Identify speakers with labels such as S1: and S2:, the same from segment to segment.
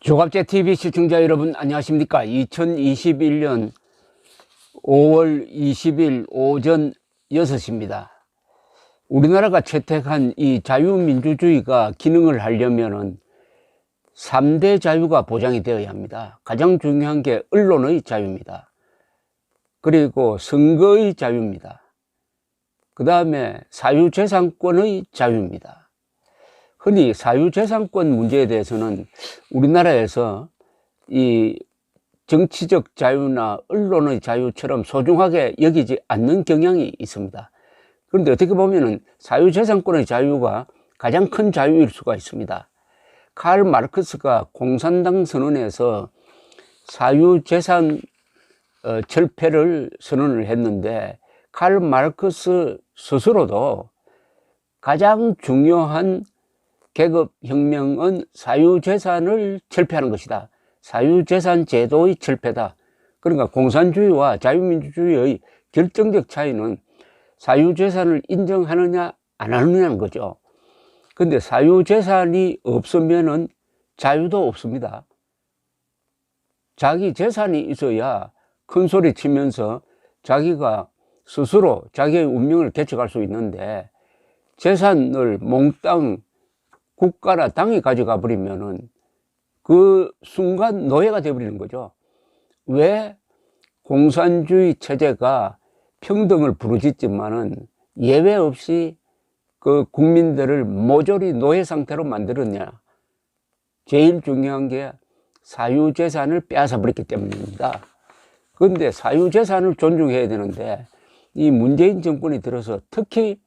S1: 조갑제TV 시청자 여러분 안녕하십니까. 2021년 5월 20일 오전 6시입니다. 우리나라가 채택한 이 자유민주주의가 기능을 하려면은 3대 자유가 보장이 되어야 합니다. 가장 중요한 게 언론의 자유입니다. 그리고 선거의 자유입니다. 그 다음에 사유재산권의 자유입니다. 흔히 사유재산권 문제에 대해서는 우리나라에서 이 정치적 자유나 언론의 자유처럼 소중하게 여기지 않는 경향이 있습니다. 그런데 어떻게 보면은 사유재산권의 자유가 가장 큰 자유일 수가 있습니다. 칼 마르크스가 공산당 선언에서 사유재산 철폐를 선언을 했는데, 칼 마르크스 스스로도 가장 중요한 계급혁명은 사유재산을 철폐하는 것이다. 사유재산 제도의 철폐다. 그러니까 공산주의와 자유민주주의의 결정적 차이는 사유재산을 인정하느냐 안 하느냐는 거죠. 근데 사유재산이 없으면은 자유도 없습니다. 자기 재산이 있어야 큰 소리 치면서 자기가 스스로 자기의 운명을 개척할 수 있는데, 재산을 몽땅 국가나 당이 가져가 버리면은 그 순간 노예가 되어버리는 거죠. 왜? 공산주의 체제가 평등을 부르짖지만은 예외 없이 그 국민들을 모조리 노예 상태로 만들었냐? 제일 중요한 게 사유재산을 빼앗아 버렸기 때문입니다. 그런데 사유재산을 존중해야 되는데, 이 문재인 정권이 들어서 특히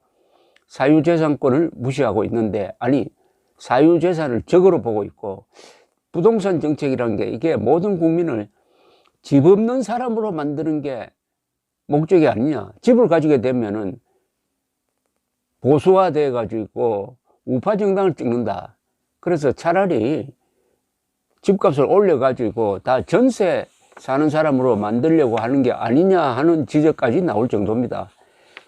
S1: 사유재산권을 무시하고 있는데, 아니 사유재산을 적으로 보고 있고, 부동산 정책이라는 게 이게 모든 국민을 집 없는 사람으로 만드는 게 목적이 아니냐. 집을 가지게 되면은 보수화돼 가지고 우파 정당을 찍는다. 그래서 차라리 집값을 올려 가지고 다 전세 사는 사람으로 만들려고 하는 게 아니냐 하는 지적까지 나올 정도입니다.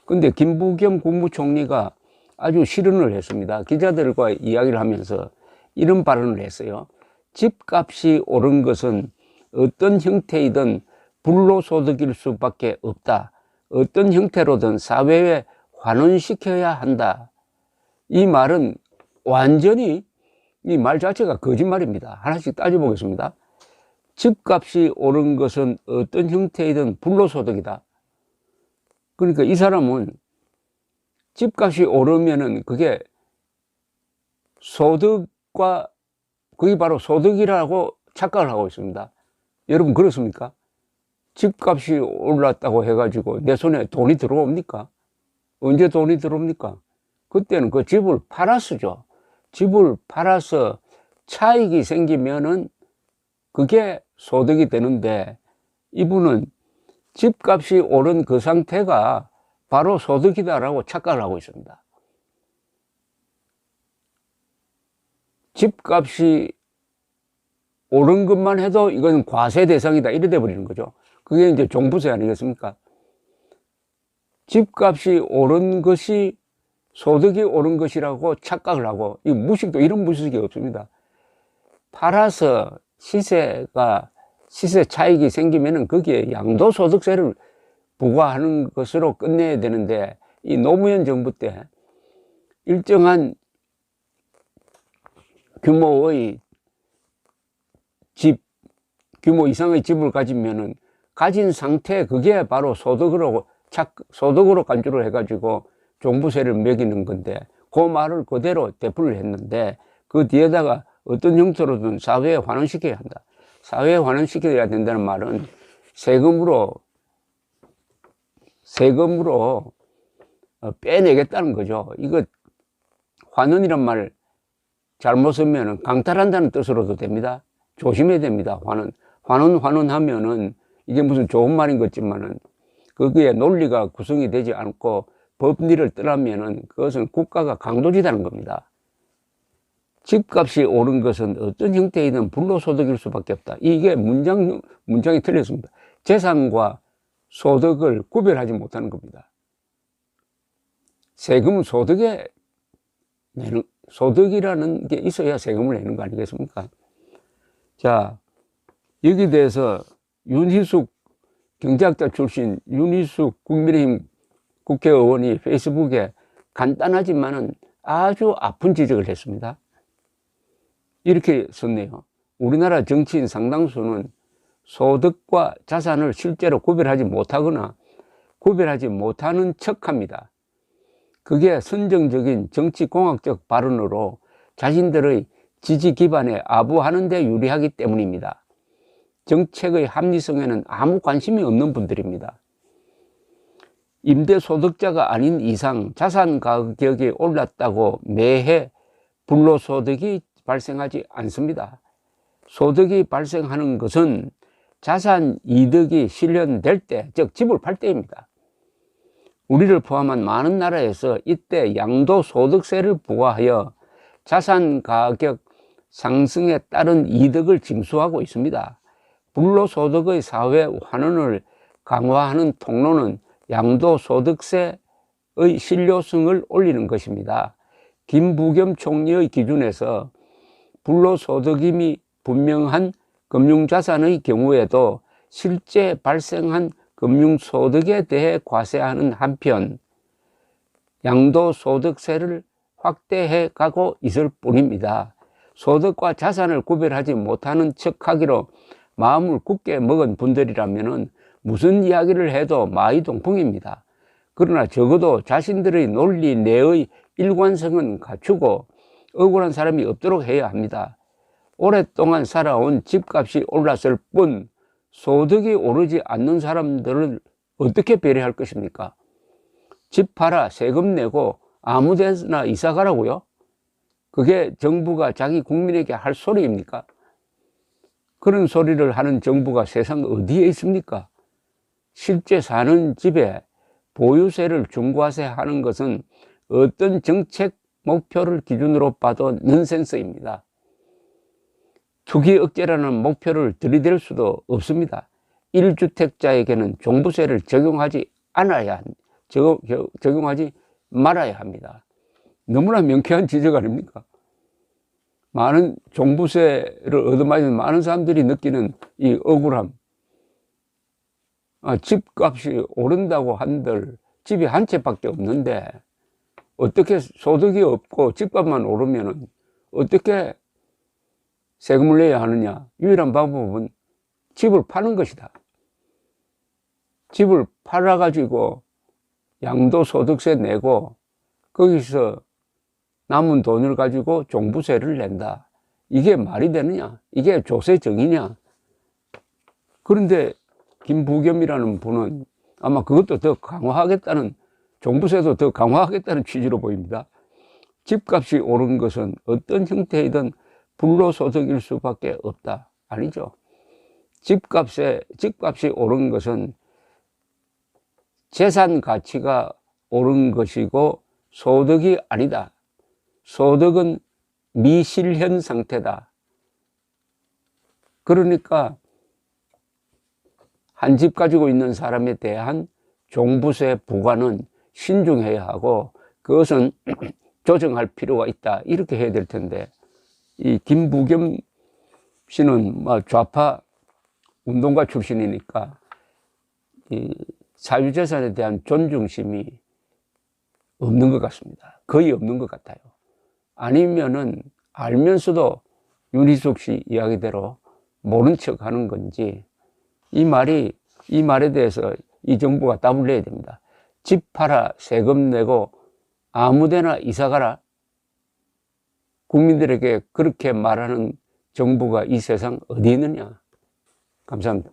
S1: 근데 김부겸 국무총리가 아주 실언을 했습니다. 기자들과 이야기를 하면서 이런 발언을 했어요. 집값이 오른 것은 어떤 형태이든 불로소득일 수밖에 없다. 어떤 형태로든 사회에 환원시켜야 한다. 이 말은 완전히, 이 말 자체가 거짓말입니다. 하나씩 따져보겠습니다. 집값이 오른 것은 어떤 형태이든 불로소득이다. 그러니까 이 사람은 집값이 오르면은 그게 소득과, 그게 바로 소득이라고 착각을 하고 있습니다. 여러분 그렇습니까? 집값이 올랐다고 해가지고 내 손에 돈이 들어옵니까? 언제 돈이 들어옵니까? 그때는 그 집을 팔았어죠. 집을 팔아서 차익이 생기면은 그게 소득이 되는데, 이분은 집값이 오른 그 상태가 바로 소득이다라고 착각을 하고 있습니다. 집값이 오른 것만 해도 이건 과세 대상이다, 이래 돼 버리는 거죠. 그게 이제 종부세 아니겠습니까? 집값이 오른 것이 소득이 오른 것이라고 착각을 하고, 이 무식도 이런 무식이 없습니다. 팔아서 시세 차익이 생기면은 거기에 양도소득세를 부과하는 것으로 끝내야 되는데, 이 노무현 정부 때 일정한 규모의 집, 규모 이상의 집을 가지면은 가진 상태, 그게 바로 소득으로 간주를 해가지고 종부세를 매기는 건데, 그 말을 그대로 대표를 했는데, 그 뒤에다가 어떤 형태로든 사회에 환원시켜야 한다. 사회에 환원시켜야 된다는 말은 세금으로 빼내겠다는 거죠. 이거 환원이란 말 잘못 쓰면은 강탈한다는 뜻으로도 됩니다. 조심해야 됩니다. 환원하면은 이게 무슨 좋은 말인 것 같지만은 거기에 논리가 구성이 되지 않고 법리를 떠나면은 그것은 국가가 강도지다는 겁니다. 집값이 오른 것은 어떤 형태이든 불로소득일 수밖에 없다. 이게 문장이 틀렸습니다. 재산과 소득을 구별하지 못하는 겁니다. 세금은 소득이라는 게 있어야 세금을 내는 거 아니겠습니까? 자, 여기 대해서 윤희숙 경제학자 출신 윤희숙 국민의힘 국회의원이 페이스북에 간단하지만은 아주 아픈 지적을 했습니다. 이렇게 썼네요. 우리나라 정치인 상당수는 소득과 자산을 실제로 구별하지 못하거나 구별하지 못하는 척합니다. 그게 선정적인 정치공학적 발언으로 자신들의 지지 기반에 아부하는 데 유리하기 때문입니다. 정책의 합리성에는 아무 관심이 없는 분들입니다. 임대소득자가 아닌 이상 자산 가격이 올랐다고 매해 불로소득이 발생하지 않습니다. 소득이 발생하는 것은 자산 이득이 실현될 때, 즉 집을 팔 때입니다. 우리를 포함한 많은 나라에서 이때 양도소득세를 부과하여 자산 가격 상승에 따른 이득을 징수하고 있습니다. 불로소득의 사회 환원을 강화하는 통로는 양도소득세의 실효성을 올리는 것입니다. 김부겸 총리의 기준에서 불로소득임이 분명한 금융자산의 경우에도 실제 발생한 금융소득에 대해 과세하는 한편 양도소득세를 확대해 가고 있을 뿐입니다. 소득과 자산을 구별하지 못하는 척하기로 마음을 굳게 먹은 분들이라면 무슨 이야기를 해도 마이동풍입니다. 그러나 적어도 자신들의 논리 내의 일관성은 갖추고 억울한 사람이 없도록 해야 합니다. 오랫동안 살아온 집값이 올랐을 뿐 소득이 오르지 않는 사람들을 어떻게 배려할 것입니까? 집 팔아 세금 내고 아무 데나 이사 가라고요? 그게 정부가 자기 국민에게 할 소리입니까? 그런 소리를 하는 정부가 세상 어디에 있습니까? 실제 사는 집에 보유세를 중과세하는 것은 어떤 정책 목표를 기준으로 봐도 넌센스입니다. 투기 억제라는 목표를 들이댈 수도 없습니다. 1주택자에게는 종부세를 적용하지 말아야 합니다. 너무나 명쾌한 지적 아닙니까? 많은 종부세를 얻어맞은 많은 사람들이 느끼는 이 억울함. 집값이 오른다고 한들 집이 한 채밖에 없는데 어떻게 소득이 없고 집값만 오르면 어떻게 세금을 내야 하느냐? 유일한 방법은 집을 파는 것이다. 집을 팔아가지고 양도소득세 내고 거기서 남은 돈을 가지고 종부세를 낸다. 이게 말이 되느냐? 이게 조세정의냐? 그런데 김부겸이라는 분은 아마 그것도 더 강화하겠다는, 종부세도 더 강화하겠다는 취지로 보입니다. 집값이 오른 것은 어떤 형태이든 불로소득일 수밖에 없다. 아니죠. 집값이 오른 것은 재산 가치가 오른 것이고 소득이 아니다. 소득은 미실현 상태다. 그러니까 한 집 가지고 있는 사람에 대한 종부세 부과는 신중해야 하고 그것은 조정할 필요가 있다. 이렇게 해야 될 텐데 이 김부겸 씨는 좌파 운동가 출신이니까 이 사유재산에 대한 존중심이 없는 것 같습니다. 거의 없는 것 같아요. 아니면은 알면서도 윤희숙 씨 이야기대로 모른 척 하는 건지 이 말에 대해서 이 정부가 답을 내야 됩니다. 집 팔아 세금 내고 아무데나 이사 가라. 국민들에게 그렇게 말하는 정부가 이 세상 어디 있느냐. 감사합니다.